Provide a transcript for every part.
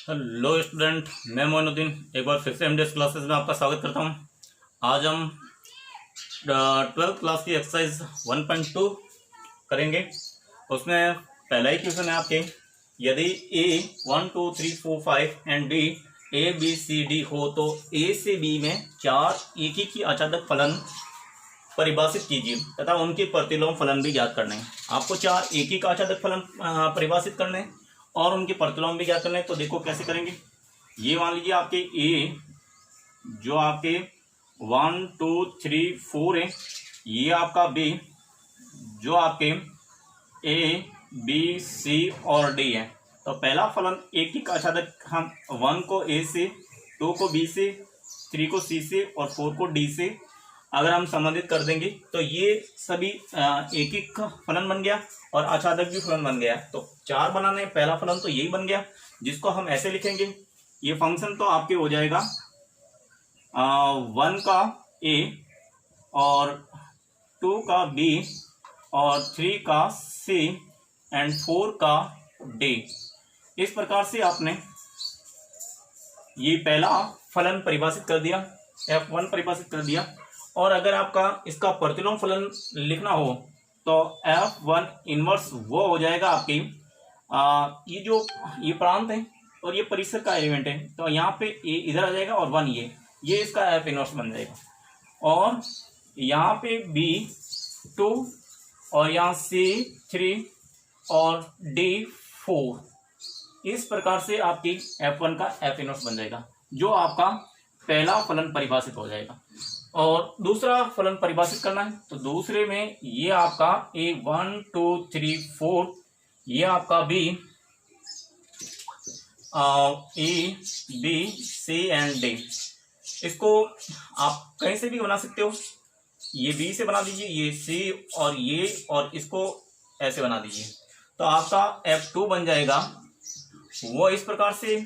Hello student, मैं मोइनुद्दीन एक बार फिर से एमडीएस क्लासेस में आपका स्वागत करता हूं। आज हम 12th क्लास की एक्सरसाइज 1.2 करेंगे। उसमें पहला ही क्वेश्चन है आपके, यदि A 1 2 3 4 5 and B A B C D हो तो ए से बी में चार एक ही की अचानक फलन परिभाषित कीजिए तथा उनके प्रतिलोम फलन भी ज्ञात करने हैं। आपको चार एक ही का अचानक फलन परिभाषित करने हैं और उनके प्रतिलोम भी ज्ञात करने हैं। तो देखो कैसे करेंगे। ये मान लीजिए आपके ए जो आपके 1 2 3 4 है, ये आपका बी जो आपके ए बी सी और डी है। तो पहला फलन एक ही का अचानक हम 1 को ए से, 2 को बी से, 3 को सी से और 4 को डी से अगर हम संबंधित कर देंगे तो ये सभी एक एक फलन बन गया और अचानक भी फलन बन गया। तो चार बनाने पहला फलन तो यही बन गया, जिसको हम ऐसे लिखेंगे। ये फंक्शन तो आपके हो जाएगा 1 का ए और 2 का बी और 3 का सी एंड 4 का डी। इस प्रकार से आपने ये पहला फलन परिभाषित कर दिया, F1 परिभाषित कर दिया। और अगर आपका इसका प्रतिलोम फलन लिखना हो तो F1 इनवर्स वो हो जाएगा आपकी ये जो ये प्रांत है और ये परिसर का एलिमेंट है, तो यहाँ पे ए इधर आ जाएगा और 1 ये इसका F इनवर्स बन जाएगा। और यहाँ पे B2 और यहाँ C3 और D4, इस प्रकार से आपकी F1 का F इनवर्स बन जाएगा, जो आपका पहला फलन परिभाषित हो जाएगा। और दूसरा फलन परिभाषित करना है तो दूसरे में ये आपका ए 1 2 3 4, ये आपका B A B C and D. इसको आप कहीं से भी बना सकते हो, ये बी से बना दीजिए, ये सी और इसको ऐसे बना दीजिए। तो आपका F2 बन जाएगा वो इस प्रकार से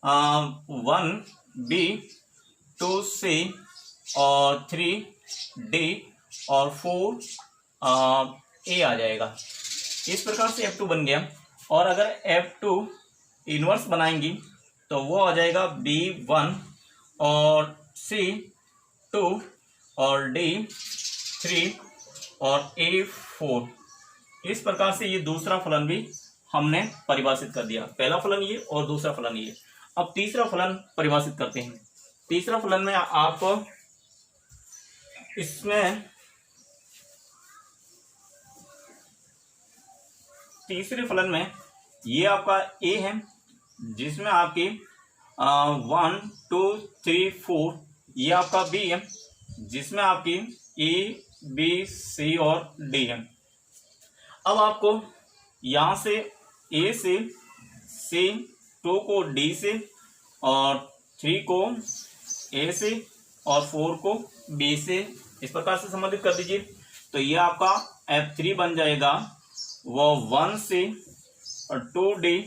1 बी 2 सी और 3 डी और 4 ए आ जाएगा। इस प्रकार से F2 बन गया। और अगर F2 इनवर्स बनाएंगी तो वो आ जाएगा B1 और C2 और D3 और A4। इस प्रकार से ये दूसरा फलन भी हमने परिभाषित कर दिया, पहला फलन ये और दूसरा फलन ये। अब तीसरा फलन परिभाषित करते हैं। तीसरा फलन में आप इसमें तीसरे फलन में ये आपका ए है, जिसमें आपकी 1 2 3 4, ये आपका बी है जिसमें आपकी ए बी सी और डी है। अब आपको यहां से ए से सी, 2 को डी से और 3 को ए से और 4 को बी से इस प्रकार से संबंधित कर दीजिए। तो ये आपका F3 बन जाएगा वो 1 से और 2 डी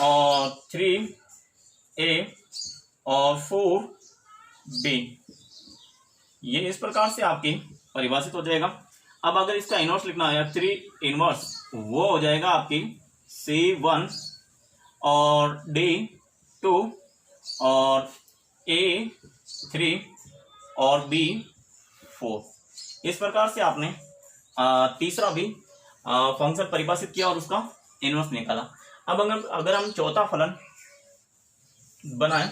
और 3 ए और 4 बी। ये इस प्रकार से आपकी परिभाषित हो जाएगा। अब अगर इसका इनवर्स लिखना है F3 इनवर्स, वो हो जाएगा आपकी C1 और D2 और A3 और B4। इस प्रकार से आपने तीसरा भी फंक्शन परिभाषित किया और उसका इनवर्स निकाला। अब अगर हम चौथा फलन बनाएं,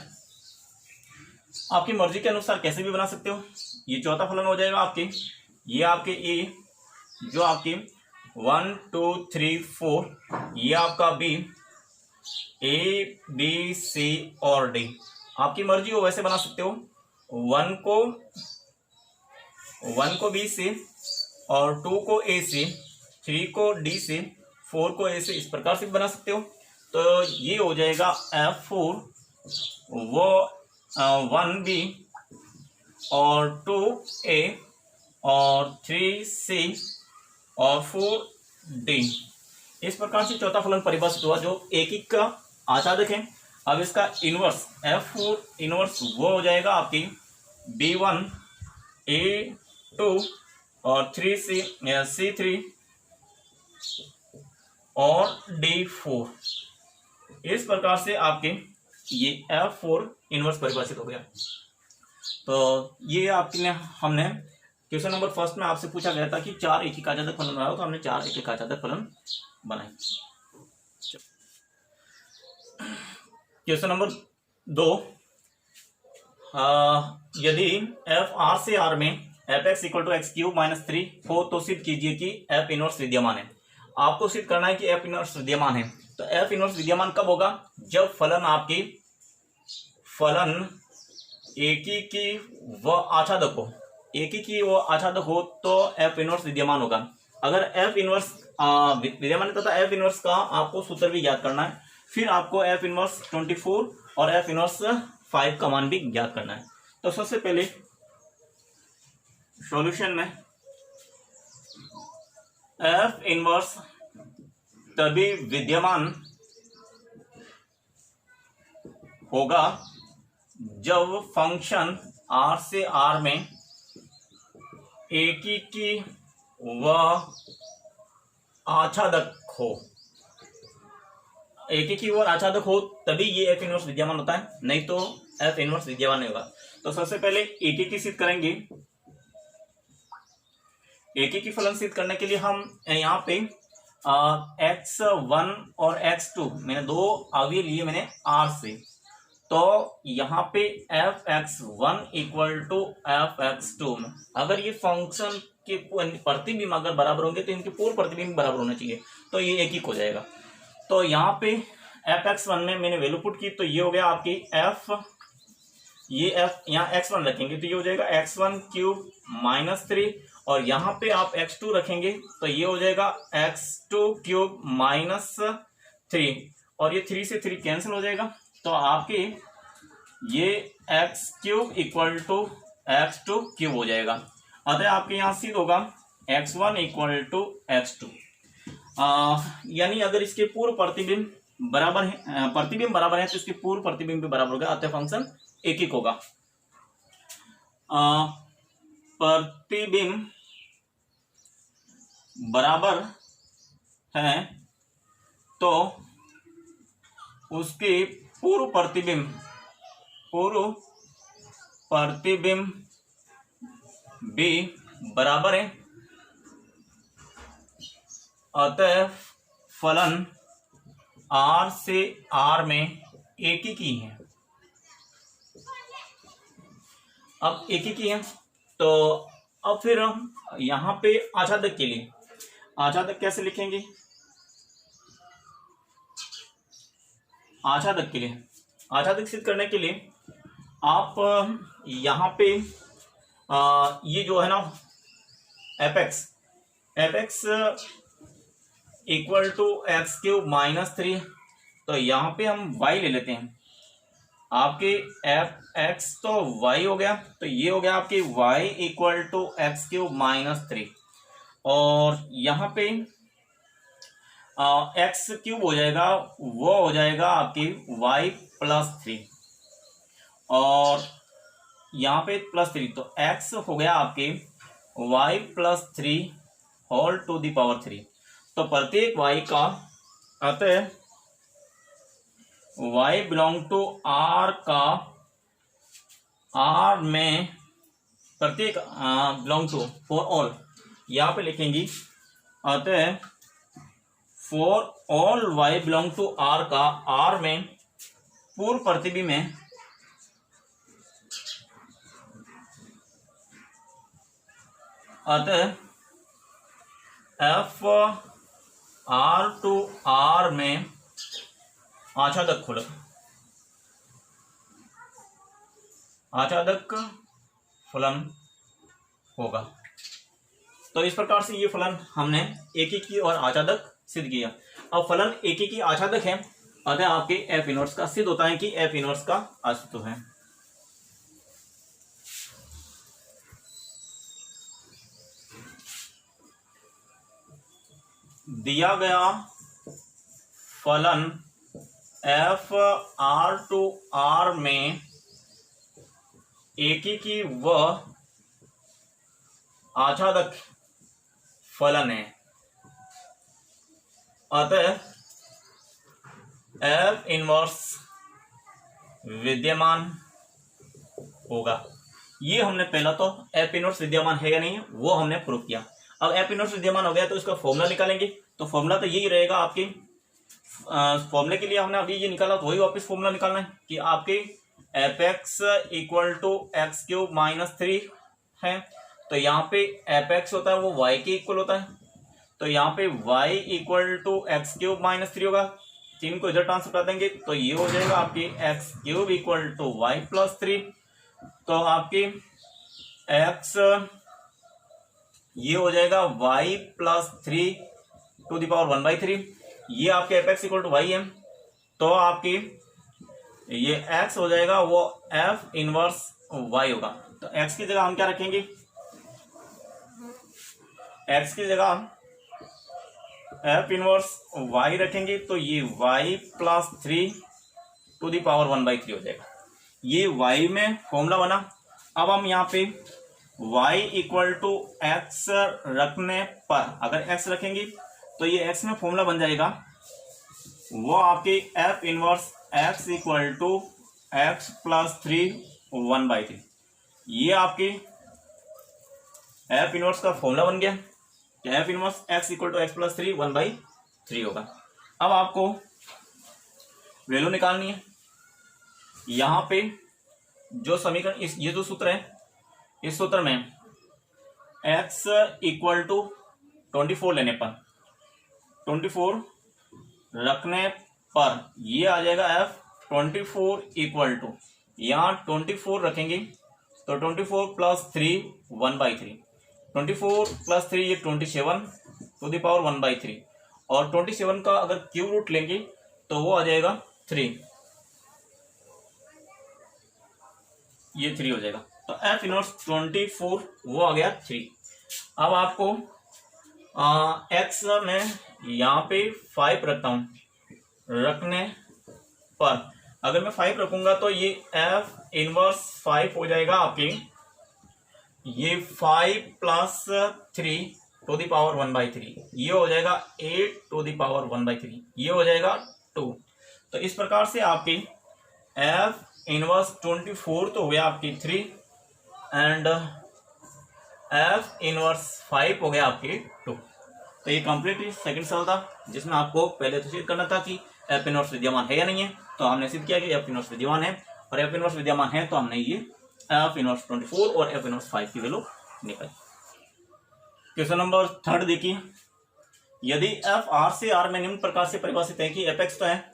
आपकी मर्जी के अनुसार कैसे भी बना सकते हो। ये चौथा फलन हो जाएगा आपके, ये आपके ए जो आपके 1 2 3 4, ये आपका बी ए बी सी और डी। आपकी मर्जी हो वैसे बना सकते हो। 1 को बी से और 2 को ए से, 3 को डी से, 4 को ए से, इस प्रकार से बना सकते हो। तो ये हो जाएगा F4 वो 1 बी और 2 ए और 3 सी और 4 डी। इस प्रकार से चौथा फलन परिभाषित हुआ, जो एक एक का आचादक है। अब इसका इनवर्स F4 इनवर्स वो हो जाएगा आपकी B1 A2 और 3 C3 और D4। इस प्रकार से आपके ये F4 इनवर्स परिभाषित हो गया। तो ये आपके लिए हमने क्वेश्चन नंबर फर्स्ट में आपसे पूछा गया था कि 4 एक एकाचादक फलन बनाओ, तो हमने 4 एक एकाचादक फलन बनाए। क्वेश्चन नंबर 2, यदि एफ आर से आर में f x equal to x cube minus 3 हो तो सिद्ध कीजिए कि एफ इनवर्स विद्यमान है। आपको सिद्ध करना है कि एफ इनवर्स विद्यमान है। तो एफ इनवर्स विद्यमान कब होगा? जब फलन आपकी फलन एकी की व आच्छादक हो, एकी की व आच्छादक हो तो एफ इनवर्स विद्यमान होगा। अगर एफ इनवर्स विद्यमान है तथा एफ इनवर्स का आपको सूत्र भी ज्ञात करना है। फिर आपको एफ इनवर्स 24 और एफ इनवर्स 5 का मान भी ज्ञात करना है। तो सबसे पहले सॉल्यूशन में एफ इनवर्स तभी विद्यमान होगा जब फंक्शन आर से आर में एकी की व आच्छादक हो, एकी की व आच्छादक हो तभी ये एफ इनवर्स विद्यमान होता है, नहीं तो एफ इनवर्स विद्यमान नहीं होगा। तो सबसे पहले एकी की सिद्ध करेंगे। एकी की फलन सिद्ध करने के लिए हम यहाँ पे x1 और x2 मैंने दो अवयव लिए मैंने r से, तो यहाँ पे f(x1) इक्वल टू f(x2) अगर ये फंक्शन के प्रतिबिंब अगर बराबर होंगे तो इनके पूर्व प्रतिबिंब बराबर होना चाहिए, तो ये एक ही हो जाएगा। तो यहाँ पे f(x1) में मैंने वैल्यू पुट की, तो ये हो गया आपकी f, ये f यहाँ x1 रखेंगे तो ये हो जाएगा x1 क्यूब माइनस 3, और यहाँ पे आप x2 रखेंगे तो ये हो जाएगा x2 क्यूब माइनस 3, और ये 3 से 3 कैंसिल हो जाएगा, तो आपके ये x cube equal to x2 cube हो जाएगा। अतः आपके यहाँ सिद्ध होगा x1 इक्वल टू x2। यानी अगर इसके पूर्व प्रतिबिंब बराबर है, प्रतिबिंब बराबर है तो इसके पूर्व प्रतिबिंब भी बराबर होगा, अतः फंक्शन एक एक होगा। प्रतिबिंब बराबर है तो उसके पूर्व प्रतिबिंब भी बराबर है, अतः फलन R से R में एक ही की है। अब एक ही की है तो अब फिर हम यहाँ पे आच्छादक के लिए आच्छादक कैसे लिखेंगे? आच्छादक के लिए आच्छादक सिद्ध करने के लिए आप यहाँ पे ये जो है ना f) equal to x cube minus 3, तो यहाँ पे हम y ले लेते हैं। आपके f(x) तो y हो गया, तो ये हो गया आपके y equal to x cube minus 3, और यहाँ पे एक्स क्यूब हो जाएगा, वो हो जाएगा आपकी y प्लस 3, और यहाँ पे प्लस 3, तो x हो गया आपके y plus 3 whole to the power 3। तो प्रत्येक y का, अतः y बिलोंग टू r का r में प्रत्येक बिलोंग टू फॉर ऑल, यहाँ पे लिखेंगे अतः for all y belong to r का r में पूर्व प्रतिबिंब में अतः f r टू r में आच्छादक फलन होगा। तो इस प्रकार से ये फलन हमने एक की और आच्छादक सिद्ध किया। अब फलन एक की आच्छादक है, अतः आपके एफ इनवर्स का सिद्ध होता है कि एफ इनवर्स का अस्तित्व है। दिया गया फलन एफ आर टू आर में एक की व आच्छादक फलन है, अतः एफ इनवर्स विद्यमान होगा। ये हमने पहला तो एफ इनवर्स विद्यमान है या नहीं है वो हमने प्रूव किया। अब एफ इनवर्स विद्यमान हो गया तो इसका फॉर्मूला निकालेंगे। तो फॉर्मूला तो यही रहेगा आपकी, फॉर्मूले के लिए हमने अभी ये निकाला तो वही वापस फॉर्मूला निकालना है कि आपके f x equal to x cube minus 3 है। तो यहाँ पे एफ एक्स होता है वो वाई के इक्वल होता है, तो यहाँ पे y equal to x cube minus 3 होगा। 3 को इधर ट्रांसफर कर देंगे तो ये हो जाएगा आपकी x cube equal to y plus 3। तो आपकी x ये हो जाएगा y plus 3 to the power 1/3। ये आपके f x equal to y है, तो आपकी ये x हो जाएगा वो f इनवर्स y होगा। तो x की जगह हम क्या रखेंगे, x की जगह एफ इनवर्स y रखेंगे, तो ये y plus 3 to the power 1/3 हो जाएगा। ये y में फॉर्मूला बना। अब हम यहाँ पे y इक्वल टू एक्स रखने पर अगर x रखेंगे तो ये x में फॉर्मूला बन जाएगा वो आपकी f inverse x equal to x plus 3 1/3। ये आपकी एफ इनवर्स का फॉर्मूला बन गया। F inverse x equal to x plus 3 1/3 होगा। अब आपको वैल्यू निकालनी है। यहाँ पे जो समीकरण ये जो सूत्र है, इस सूत्र में एक्स इक्वल टू 24 लेने पर 24 रखने पर ये आ जाएगा एफ 24 इक्वल टू, यहाँ 24 रखेंगे तो 24 प्लस 3 1/3, 24 प्लस 3 ये 27 टू द पावर 1/3, और 27 का अगर क्यूब रूट लेंगे तो वो आ जाएगा 3, ये 3 हो जाएगा। तो एफ इनवर्स 24 वो आ गया 3। अब आपको एक्स में यहाँ पे 5 रखता हूं। रखने पर अगर मैं 5 रखूंगा तो ये एफ इनवर्स 5 हो जाएगा आपकी, ये 5 प्लस 3 टू द पावर 1/3, ये हो जाएगा 8 टू द पावर 1/3, ये हो जाएगा 2। तो इस प्रकार से आपकी एफ इनवर्स 24 तो हो गया आपकी 3 एंड एफ इनवर्स 5 हो गया आपकी 2। तो ये कंप्लीट सेकंड सवाल था जिसमें आपको पहले तो सिद्ध करना था कि एफ इनवर्स विद्यमान है या नहीं है। तो हमने सिद्ध किया कि एफ इनवर्स विद्यमान है, और एफ इनवर्स विद्यमान है तो हमने ये एफ इनवर्स 24 और एफ इनवर्स 5 की वैल्यू निकाली। क्वेश्चन नंबर 3 देखिए, यदि एफ आर से आर में निम्न प्रकार से परिभाषित है कि एफ एक्स तो है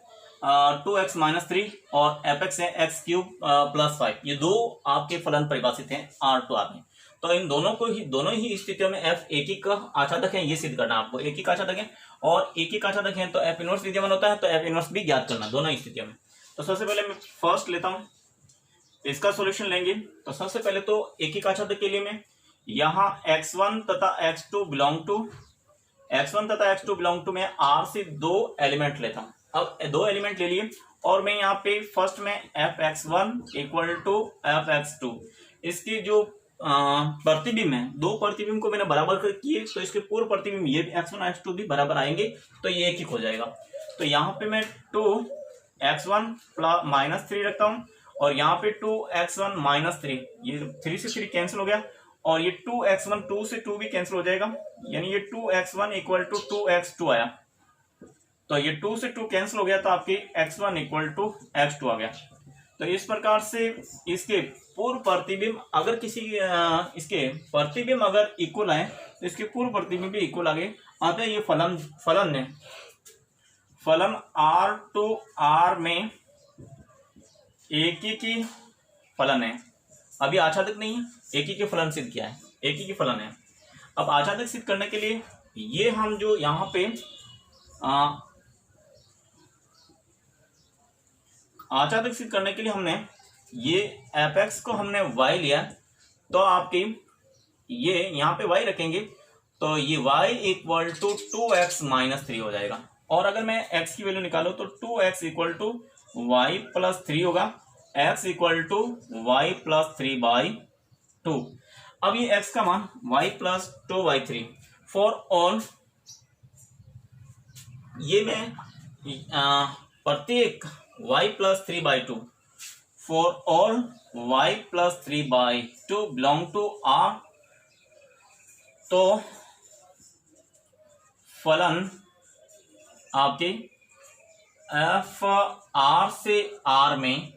2x माइनस 3 और एफ एक्स है एक्स क्यूब प्लस 5, ये दो आपके फलन परिभाषित हैं आर टू आर में। तो इन दोनों ही स्थितियों में एफ एक ही का आच्छादक है, ये सिद्ध करना आपको। एक ही का आच्छादक है और एक ही का आच्छादक है तो एफ इनवर्स विद्यमान होता है, तो एफ इनवर्स भी ज्ञात करना दोनों स्थितियों में। तो सबसे पहले मैं फर्स्ट लेता हूं, इसका सॉल्यूशन लेंगे। तो सबसे पहले तो एक ही का आच्छादक के लिए मैं यहाँ x1 तथा x2 बिलोंग टू मैं आर से 2 एलिमेंट लेता हूँ। अब 2 एलिमेंट ले लिए और मैं यहाँ पे फर्स्ट में एफ एक्स1 इक्वल टू एफ एक्स2, इसकी जो प्रतिबिंब है, 2 प्रतिबिंब को मैंने बराबर कर किए तो इसके पूर्व प्रतिबिंब ये भी x1 और x2 भी बराबर आएंगे, तो ये एक ही हो जाएगा। तो यहाँ पे मैं 2x1 माइनस 3 रखता हूँ और यहाँ पे 2x1 माइनस 3, ये 3 से 3 कैंसिल हो गया और ये 2x1 2 से 2 भी कैंसिल हो जाएगा, यानी ये 2x1 इक्वल टू 2x2 आया। तो ये 2 से 2 कैंसिल हो गया तो आपकी x1 इक्वल टू x2 आ गया। तो इस प्रकार से इसके पूर्व प्रतिबिंब अगर इसके प्रतिबिंब अगर इक्वल आए तो इसके पूर्व प्रतिबिंब भी इक्वल आगे आते हैं। ये फलन आर टू आर में एक ही की फलन है, अभी आच्छादक नहीं है, एक ही के फलन सिद्ध किया है, एक ही की फलन है। अब आच्छादक सिद्ध करने के लिए ये हम जो यहाँ पे आच्छादक सिद्ध करने के लिए हमने ये एफ एक्स को हमने y लिया, तो आपकी ये यहाँ पे y रखेंगे तो ये y equal to 2x minus 3 हो जाएगा। और अगर मैं x की वैल्यू निकालूं तो 2x equal to y plus 3 होगा, x equal to y plus 3/2। अब ये x का मान y प्लस 2/3 फॉर ऑल, ये मैं प्रत्येक y plus 3/2 for all y plus 3/2 belong to R, तो फलन आपके एफ आर से आर में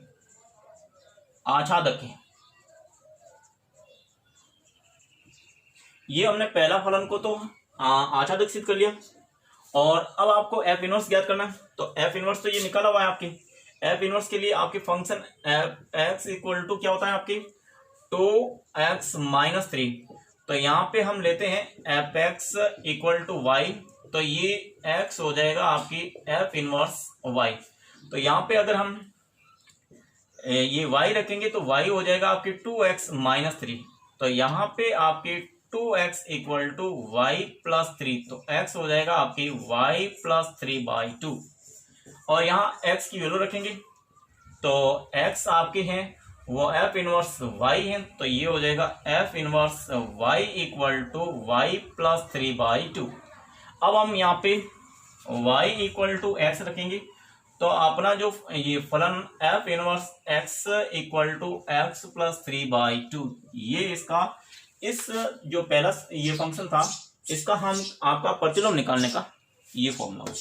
आच्छादक है। ये हमने पहला फलन को तो आच्छादक सिद्ध कर लिया, और अब आपको एफ इनवर्स ज्ञात करना है। तो एफ इनवर्स तो ये निकला हुआ है आपके। एफ इनवर्स के लिए आपके फंक्शन एक्स इक्वल टू क्या होता है आपके 2x-3। तो यहाँ पे हम लेते हैं f x equal to y, तो ये x हो जाएगा आपकी एफ इनवर्स y। तो यहाँ पे अगर हम ये y रखेंगे तो y हो जाएगा आपके 2x-3। तो यहाँ पे आपके 2x equal to y plus 3, तो x हो जाएगा आपकी y प्लस 3/2। और यहाँ x की वैल्यू रखेंगे तो x आपके हैं वो f इनवर्स y है, तो ये हो जाएगा f inverse y equal to y plus 3/2। अब हम यहाँ पे y इक्वल टू x रखेंगे, तो अपना जो ये फलन f inverse x equal to x plus 3/2, ये इसका इस जो पहला ये फंक्शन था इसका हम आपका प्रतिलोम निकालने का ये फॉर्मूला होगा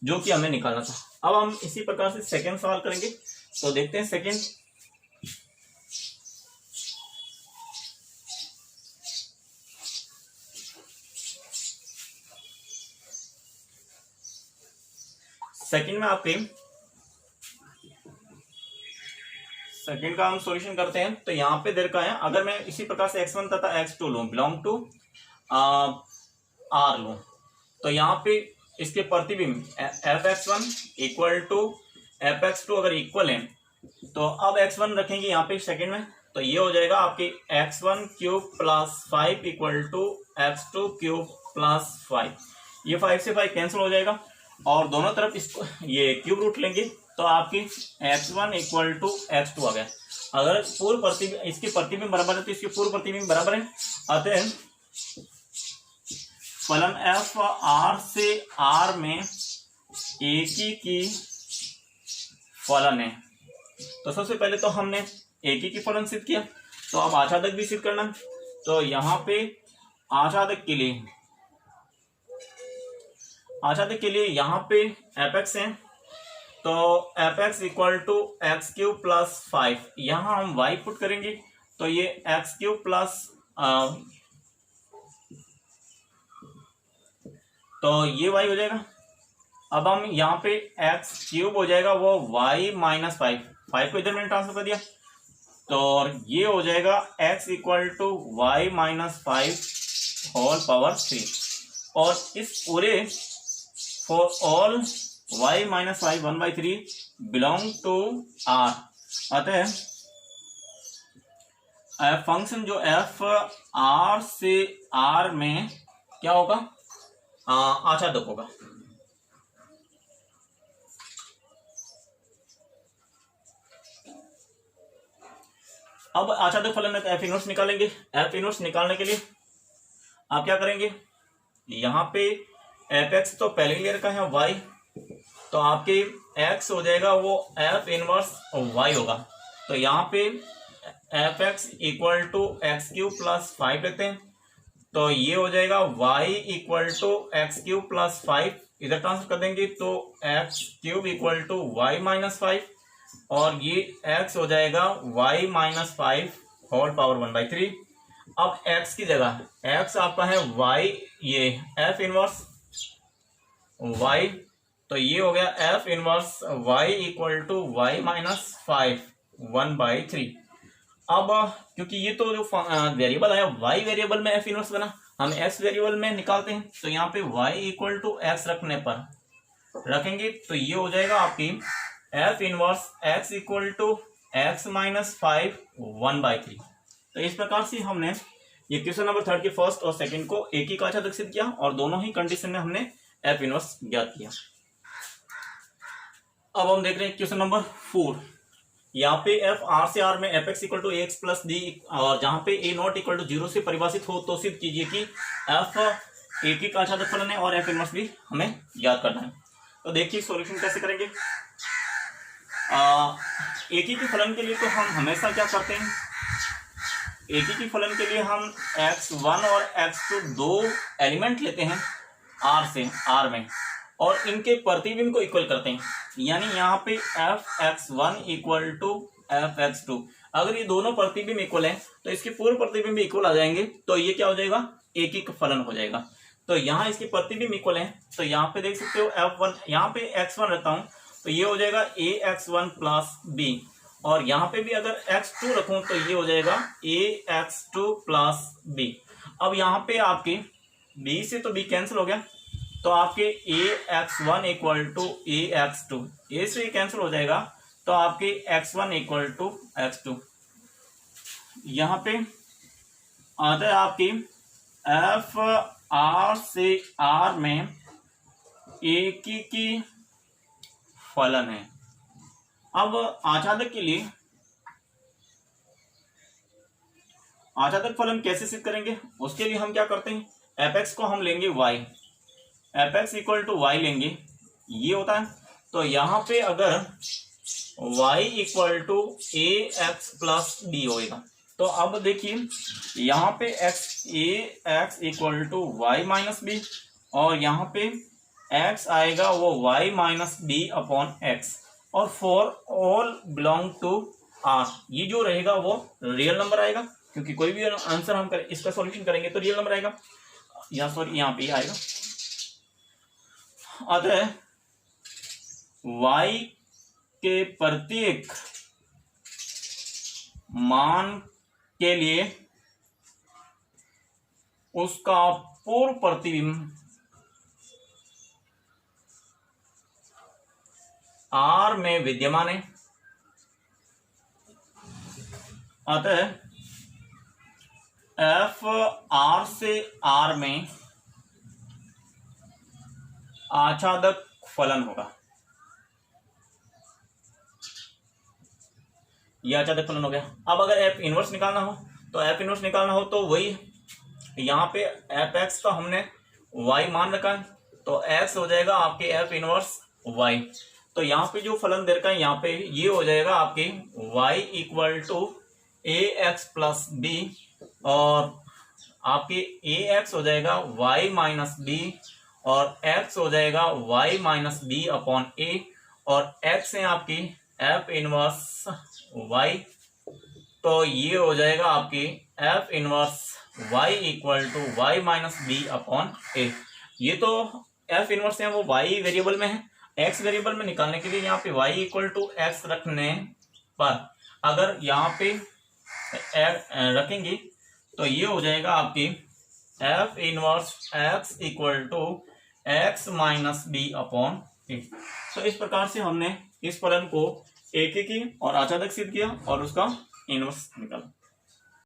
जो कि हमें निकालना था। अब हम इसी प्रकार से सेकंड सवाल करेंगे। तो देखते हैं सेकंड। सेकंड में आपके सेकंड का हम सॉल्यूशन करते हैं। तो यहाँ पे दे रखा है, अगर मैं इसी प्रकार से x1 तथा x2 लूं बिलोंग टू R लूं, तो यहाँ पे इसके प्रतिबिंब fx1 इक्वल टू fx2 अगर इक्वल है तो अब x1 रखेंगे यहाँ पे सेकंड में, तो ये हो जाएगा आपकी x1 cube plus 5 equal to x2 cube plus 5। ये 5 से 5 कैंसिल हो जाएगा और दोनों तरफ इसको ये क्यूब रूट लेंगे, तो आपकी x1 इक्वल टू x2 आ गया। अगर पूर्व प्रतिबिंब इसके प्रतिबिंब बराबर है तो इसके पूर्व प्रतिबिंब बराबर है, अतः फलन एफ आर से आर में एक ही की फलन है। तो सबसे पहले तो हमने एक ही की फलन सिद्ध किया, तो अब आच्छादक भी सिद्ध करना। तो यहाँ पे आच्छादक के लिए यहाँ पे एफ एक्स है, तो f x equal to x cube plus 5। यहाँ हम y पुट करेंगे तो ये एक्स क्यूब प्लस तो ये y हो जाएगा। अब हम यहाँ पे एक्स क्यूब हो जाएगा वो y माइनस 5 को इधर मैंने ट्रांसफर कर दिया, तो ये हो जाएगा x equal to y minus 5 whole power 3। और इस पूरे for all y minus 5 1/3 belong to R, अतः फंक्शन जो f R से R में क्या होगा आच्छादक होगा। अब आच्छादक फलन में एफ इनवर्स निकालेंगे। एफ इनवर्स निकालने के लिए आप क्या करेंगे, यहाँ पे एफ एक्स तो पहले ही ले रखा है y, तो आपके x हो जाएगा वो एफ इनवर्स y होगा। तो यहाँ पे f x equal to x cube plus 5 लेते हैं, तो ये हो जाएगा y equal to x cube plus 5, इधर ट्रांसफर कर देंगे तो x cube equal to y minus 5, और ये x हो जाएगा y माइनस 5 होल पावर 1/3। अब x की जगह x आपका है y, ये f इनवर्स y, तो ये हो गया f inverse y equal to y minus 5 1/3। अब क्योंकि ये तो जो वेरिएबल है y वेरिएबल में f इनवर्स बना, हम x वेरिएबल में निकालते हैं, तो यहाँ पे y इक्वल टू x रखने पर रखेंगे तो ये हो जाएगा आपकी f inverse x equal to x minus 5 1/3। तो इस प्रकार से हमने ये क्वेश्चन नंबर 3 के फर्स्ट और सेकंड को एक ही का आच्छादक सिद्ध किया और दोनों ही कंडीशन में हमने f इनवर्स ज्ञात किया। अब हम देख रहे हैं क्वेश्चन नंबर 4। यहाँ पे एफ आर से आर में f x equal to a x plus d, और जहां पे ए नॉट इक्वल टू 0 से परिभाषित हो तो सिद्ध कीजिए कि एफ एक ही का आच्छादक फलन है और एफ इनवर्स भी हमें याद करना है। तो देखिए सॉल्यूशन कैसे करेंगे। एक ही के फलन के लिए तो हम हमेशा क्या करते हैं, एक ही के फलन के लिए हम x1 और x2 दो एलिमेंट लेते हैं R से R में, और इनके प्रतिबिंब को इक्वल करते हैं। यानी यहाँ पे fx1 इक्वल टू fx2, अगर ये दोनों प्रतिबिंब इक्वल है तो इसके पूर्व प्रतिबिंब इक्वल आ जाएंगे, तो ये क्या हो जाएगा, एक ही का फलन हो जाएगा। तो यहाँ इसके प्रतिबिंब इक्वल है, तो यहाँ पे देख सकते हो f1, यहाँ पे x1 रहता हूँ तो ये हो जाएगा ax1 प्लस b, और यहाँ पे भी अगर x2 रखूं तो ये हो जाएगा ax2 प्लस b। अब यहाँ पे आपके b से तो b कैंसिल हो गया, तो आपके ax1 equal to ax2, a से कैंसिल हो जाएगा, तो आपके x1 इक्वल टू x2। यहाँ पे आता है आपकी f R से R में एक ही की फलन है। अब आच्छादक के लिए आच्छादक फलन कैसे सिद्ध करेंगे, उसके लिए हम क्या करते हैं, fx को हम लेंगे y, fx equal to y लेंगे, ये होता है। तो यहाँ पे अगर y equal to ax plus b होएगा, तो अब देखिए यहाँ पे ax equal to y minus b, और यहाँ पे x आएगा वो y minus b upon x, और for all belong to R, ये जो रहेगा वो रियल नंबर आएगा, क्योंकि कोई भी आंसर हम करें इसका सॉल्यूशन करेंगे तो रियल नंबर आएगा, या सॉरी यहाँ पे आएगा। अतः y के प्रत्येक मान के लिए उसका पूर्व प्रतिबिंब R में विद्यमान है। अतः f R से R में आच्छादक फलन होगा, यह आच्छादक फलन हो गया। अब अगर f इनवर्स निकालना हो तो वही यहाँ पे fx का हमने y मान रखा है, तो x हो जाएगा आपके f इनवर्स y। तो यहाँ पे जो फलन दे रखा है यहाँ पे ये हो जाएगा आपके y equal to ax plus b, और आपके ax हो जाएगा y माइनस बी, और x हो जाएगा y minus b upon a, और x है आपकी f इनवर्स y, तो ये हो जाएगा आपकी f inverse y equal to y minus b upon a। ये तो f इनवर्स है वो y वेरिएबल में है, x वेरिएबल में निकालने के लिए यहाँ पे y इक्वल टू x रखने पर अगर यहाँ पे रखेंगे तो ये हो जाएगा आपकी f inverse x equal to x minus b upon a। तो इस प्रकार से हमने इस फलन को एक ही और आच्छादक सिद्ध किया और उसका इनवर्स निकाला।